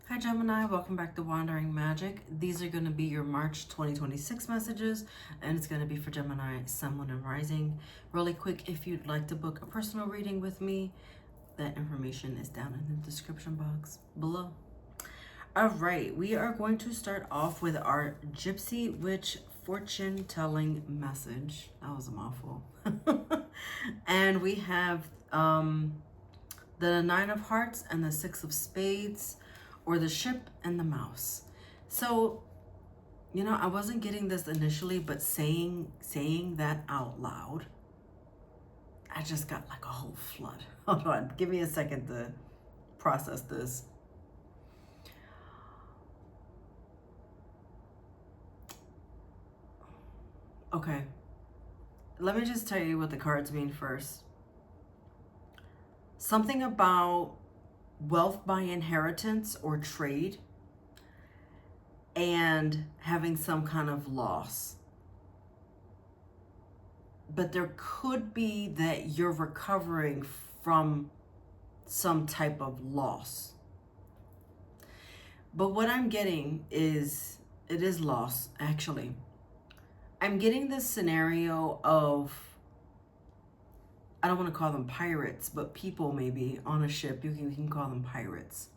Hi Gemini, welcome back to Wandering Magic. These are going to be your March 2026 messages, and it's going to be for Gemini, Sun, Moon, and Rising. Really quick, if you'd like to book a personal reading with me, that information is down in the description box below. All right, we are going to start off with our Gypsy Witch fortune telling message. That was a mouthful. And we have the Nine of Hearts and the Six of Spades, or the ship and the mouse. So, you know, I wasn't getting this initially, but saying that out loud, I just got like a whole flood. Hold on, give me a second to process this. Okay, let me just tell you what the cards mean first. Something about wealth by inheritance or trade, and having some kind of loss. But there could be that you're recovering from some type of loss. But what I'm getting is, it is loss, actually. I'm getting this scenario of, I don't want to call them pirates, but people maybe on a ship. You can call them pirates.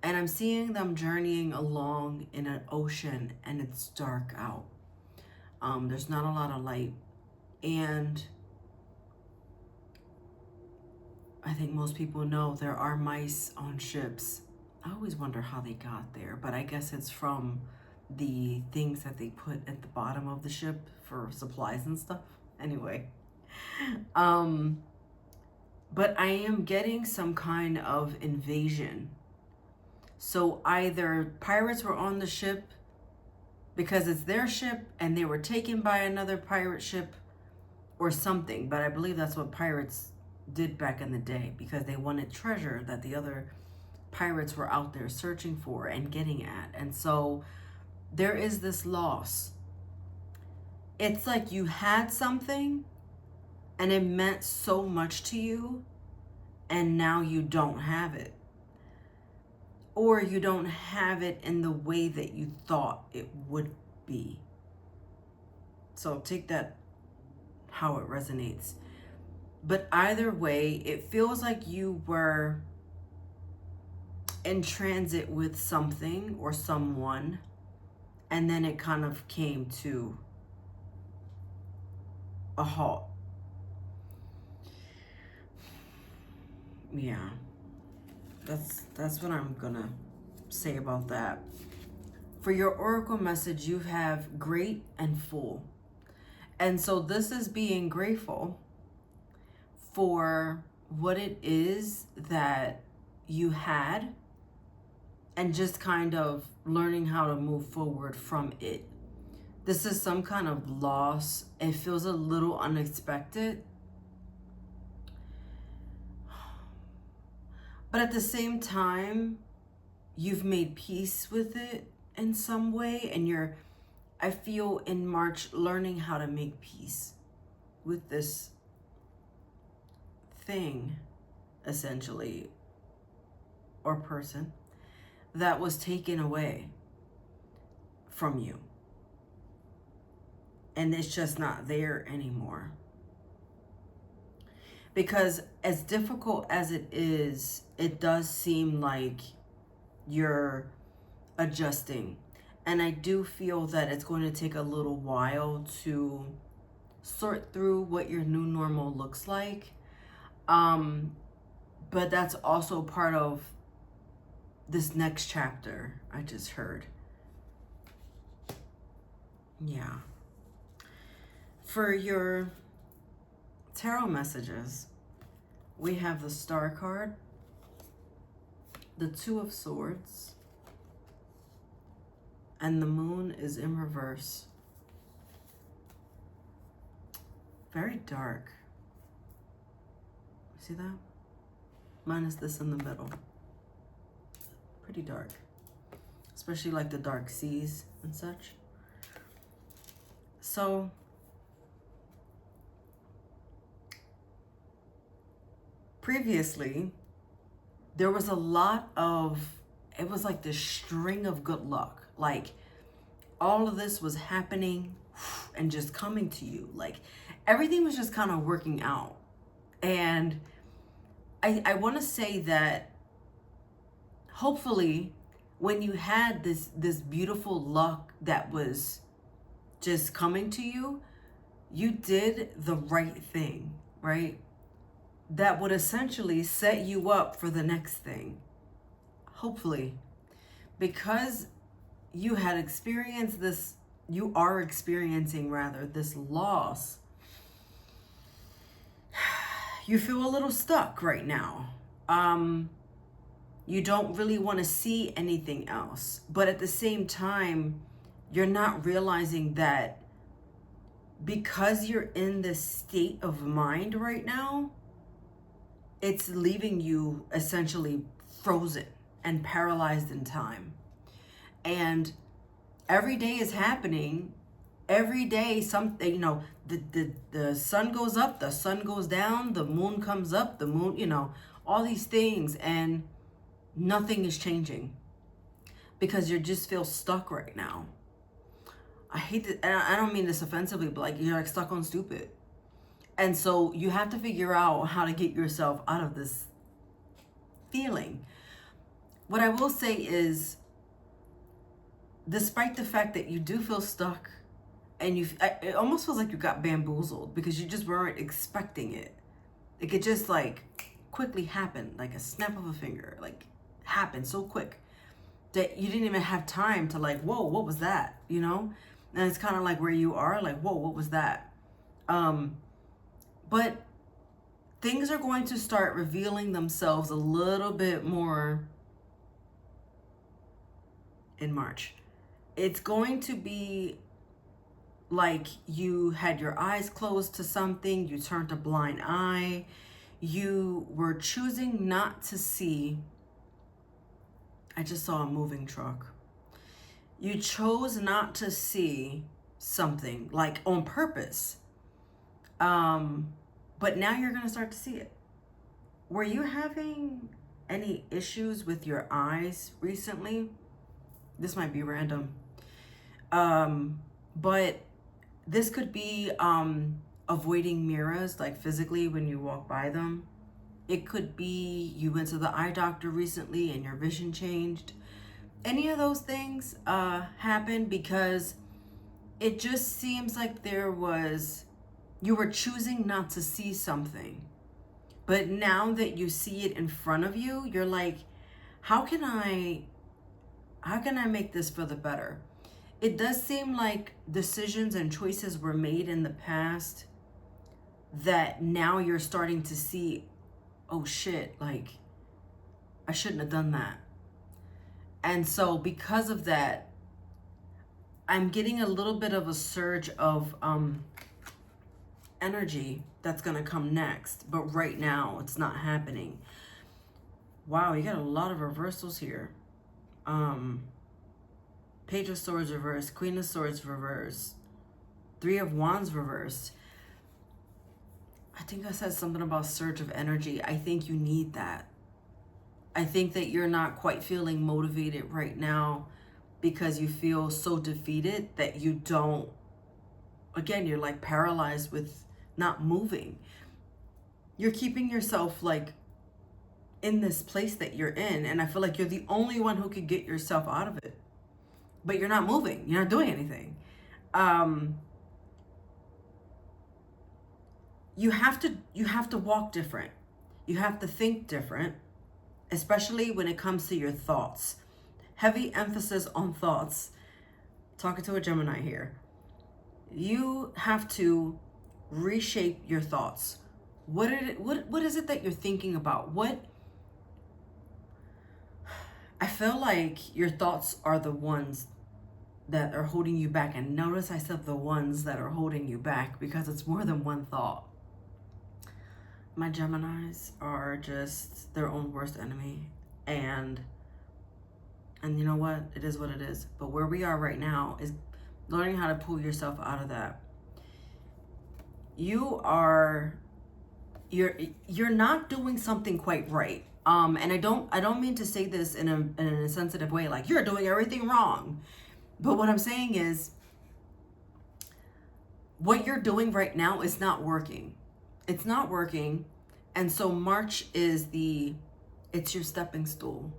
And I'm seeing them journeying along in an ocean, and it's dark out. There's not a lot of light. And I think most people know there are mice on ships. I always wonder how they got there, but I guess it's from the things that they put at the bottom of the ship for supplies and stuff. Anyway. But I am getting some kind of invasion. So either pirates were on the ship because it's their ship and they were taken by another pirate ship or something. But I believe that's what pirates did back in the day, because they wanted treasure that the other pirates were out there searching for and getting at. And so there is this loss. It's like you had something and it meant so much to you, and now you don't have it. Or you don't have it in the way that you thought it would be. So take that how it resonates. But either way, it feels like you were in transit with something or someone, and then it kind of came to a halt. Yeah, that's what I'm gonna say about that. For your oracle message, you have great and full. And so this is being grateful for what it is that you had, and just kind of learning how to move forward from it. This is some kind of loss. It feels a little unexpected. But at the same time, you've made peace with it in some way. And I feel in March, learning how to make peace with this thing, essentially, or person that was taken away from you. And it's just not there anymore. Because as difficult as it is, it does seem like you're adjusting. And I do feel that it's going to take a little while to sort through what your new normal looks like. But that's also part of this next chapter I just heard. Yeah. For your tarot messages, we have the Star card, the Two of Swords, and the Moon is in reverse. Very dark. See that? Minus this in the middle. Pretty dark. Especially like the dark seas and such. So previously, there was a lot of it was like this string of good luck. Like all of this was happening and just coming to you. Like everything was just kind of working out. And I want to say that hopefully when you had this beautiful luck that was just coming to you, you did the right thing, right? That would essentially set you up for the next thing. Hopefully, because you had experienced this, you are experiencing rather this loss. You feel a little stuck right now. You don't really want to see anything else, but at the same time, you're not realizing that because you're in this state of mind right now, it's leaving you essentially frozen and paralyzed in time. And every day is happening. Every day, something, the sun goes up, the sun goes down, the moon comes up, the moon, all these things, and nothing is changing because you just feel stuck right now. I hate that. And I don't mean this offensively, but like you're like stuck on stupid. And so you have to figure out how to get yourself out of this feeling. What I will say is, despite the fact that you do feel stuck and it almost feels like you got bamboozled because you just weren't expecting it. It could just like quickly happen, like a snap of a finger, like happen so quick that you didn't even have time to like, whoa, what was that? And it's kind of like where you are, like, whoa, what was that? But things are going to start revealing themselves a little bit more in March. It's going to be like you had your eyes closed to something, you turned a blind eye, you were choosing not to see. I just saw a moving truck. You chose not to see something, like on purpose. But now you're going to start to see it. Were you having any issues with your eyes recently? This might be random. But this could be avoiding mirrors, like physically when you walk by them. It could be you went to the eye doctor recently and your vision changed. Any of those things happened because it just seems like you were choosing not to see something. But now that you see it in front of you, you're like, how can I make this for the better? It does seem like decisions and choices were made in the past that now you're starting to see, oh shit, like I shouldn't have done that. And so because of that, I'm getting a little bit of a surge of energy that's going to come next. But right now, it's not happening. Wow, you got a lot of reversals here. Page of Swords reversed, Queen of Swords reversed, Three of Wands reversed. I think I said something about surge of energy. I think you need that. I think that you're not quite feeling motivated right now because you feel so defeated that you don't, again, you're like paralyzed with not moving. You're keeping yourself like in this place that you're in, and I feel like you're the only one who could get yourself out of it. But you're not moving. You're not doing anything. You have to walk different. You have to think different, especially when it comes to your thoughts. Heavy emphasis on thoughts. Talking to a Gemini here. You have to reshape your thoughts. What is it that you're thinking about? I feel like your thoughts are the ones that are holding you back. And notice I said the ones that are holding you back because it's more than one thought. My Geminis are just their own worst enemy. And you know what? It is what it is. But where we are right now is learning how to pull yourself out of that. You're not doing something quite right. And I don't mean to say this in an insensitive way, like you're doing everything wrong. But what I'm saying is, what you're doing right now is not working. It's not working. And so March is it's your stepping stool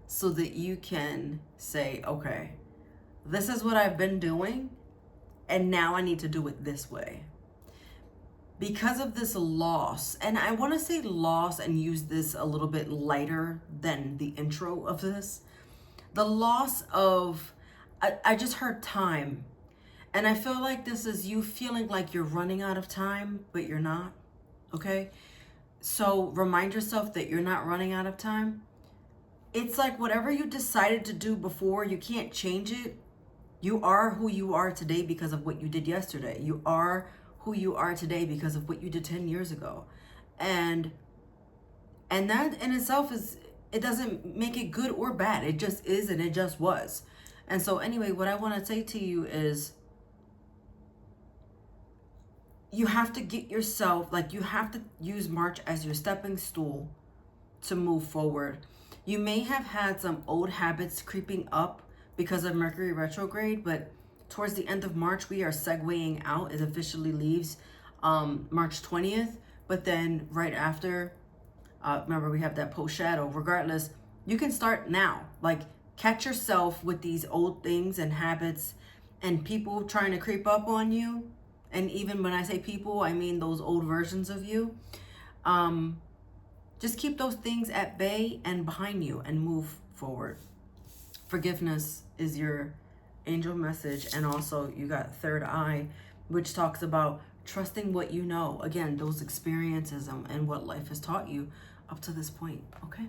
so that you can say, okay, this is what I've been doing, and now I need to do it this way. Because of this loss, and I want to say loss and use this a little bit lighter than the intro of this, the loss of, I just heard time. And I feel like this is you feeling like you're running out of time, but you're not, okay? So remind yourself that you're not running out of time. It's like whatever you decided to do before, you can't change it. You are who you are today because of what you did yesterday. You are who you are today because of what you did 10 years ago. And that in itself it doesn't make it good or bad. It just is, and it just was. And so anyway, what I want to say to you is, you have to get yourself, like you have to use March as your stepping stool to move forward. You may have had some old habits creeping up because of Mercury retrograde, but towards the end of March, we are segueing out. It officially leaves March 20th. But then right after, remember we have that post shadow. Regardless, you can start now. Like catch yourself with these old things and habits and people trying to creep up on you. And even when I say people, I mean those old versions of you. Just keep those things at bay and behind you and move forward. Forgiveness is your angel message. And also you got third eye, which talks about trusting what you know. Again, those experiences and what life has taught you up to this point. Okay.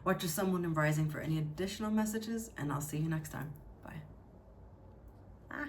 Watch your sun, moon, and rising for any additional messages, and I'll see you next time.